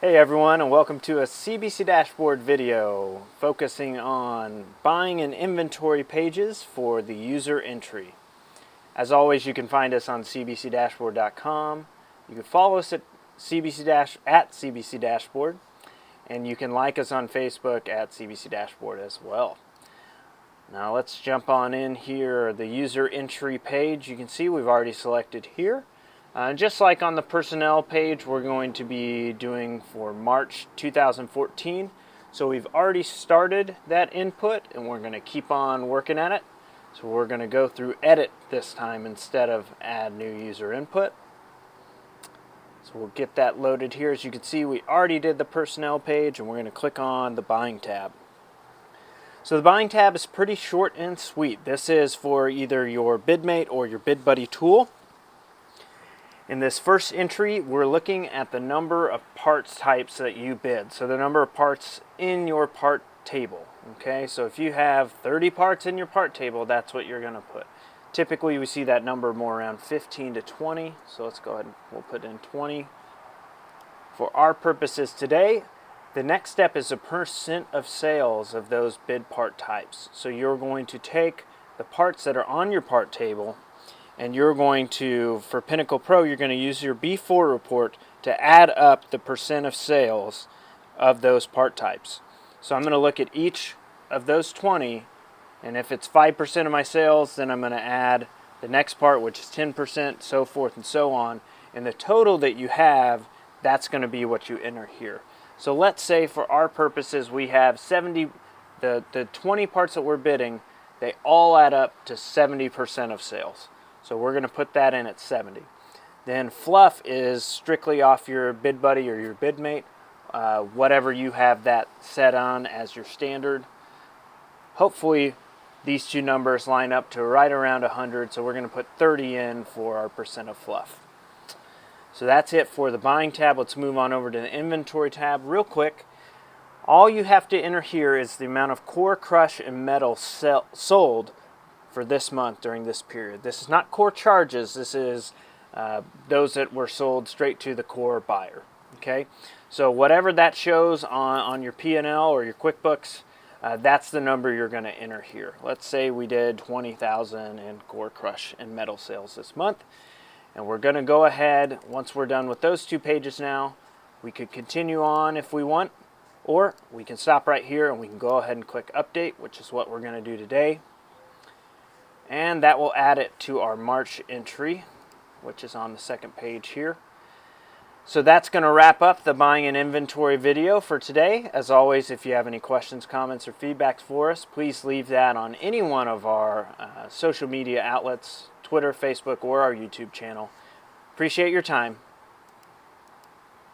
Hey everyone, and welcome to a CBC Dashboard video focusing on buying and inventory pages for the user entry. As always, you can find us on cbcdashboard.com. You can follow us at CBC Dashboard, and you can like us on Facebook at CBC Dashboard as well. Now let's jump on in here. The user entry page, you can see we've already selected here. Just like on the personnel page, we're going to be doing for March 2014. So we've already started that input and we're going to keep on working at it. So we're going to go through edit this time instead of add new user input. So we'll get that loaded here. As you can see, we already did the personnel page and we're going to click on the buying tab. So the buying tab is pretty short and sweet. This is for either your BidMate or your BidBuddy tool. In this first entry, we're looking at the number of parts types that you bid. So the number of parts in your part table. Okay, so if you have 30 parts in your part table, that's what you're going to put. Typically, we see that number more around 15 to 20. So let's go ahead and we'll put in 20. For our purposes today, the next step is a percent of sales of those bid part types. So you're going to take the parts that are on your part table, and you're going to, for Pinnacle Pro, you're going to use your B4 report to add up the percent of sales of those part types. So I'm going to look at each of those 20, and if it's 5% of my sales, then I'm going to add the next part, which is 10%, so forth and so on. And the total that you have, that's going to be what you enter here. So let's say for our purposes, we have 70, the 20 parts that we're bidding, they all add up to 70% of sales. So we're going to put that in at 70. Then fluff is strictly off your BidBuddy or your BidMate, whatever you have that set on as your standard. Hopefully these two numbers line up to right around 100, so we're going to put 30 in for our percent of fluff. So that's it for the buying tab. Let's move on over to the inventory tab real quick. All you have to enter here is the amount of core, crush, and metal sold for this month during this period. This is not core charges. This is those that were sold straight to the core buyer. Okay, so whatever that shows on your P&L or your QuickBooks, that's the number you're going to enter here. Let's say we did 20,000 in core, crush, and metal sales this month, and we're going to go ahead. Once we're done with those two pages now, we could continue on if we want, or we can stop right here and we can go ahead and click update, which is what we're going to do today. And that will add it to our March entry, which is on the second page here. So that's going to wrap up the buying and inventory video for today. As always, if you have any questions, comments, or feedbacks for us, please leave that on any one of our social media outlets, Twitter, Facebook, or our YouTube channel. Appreciate your time.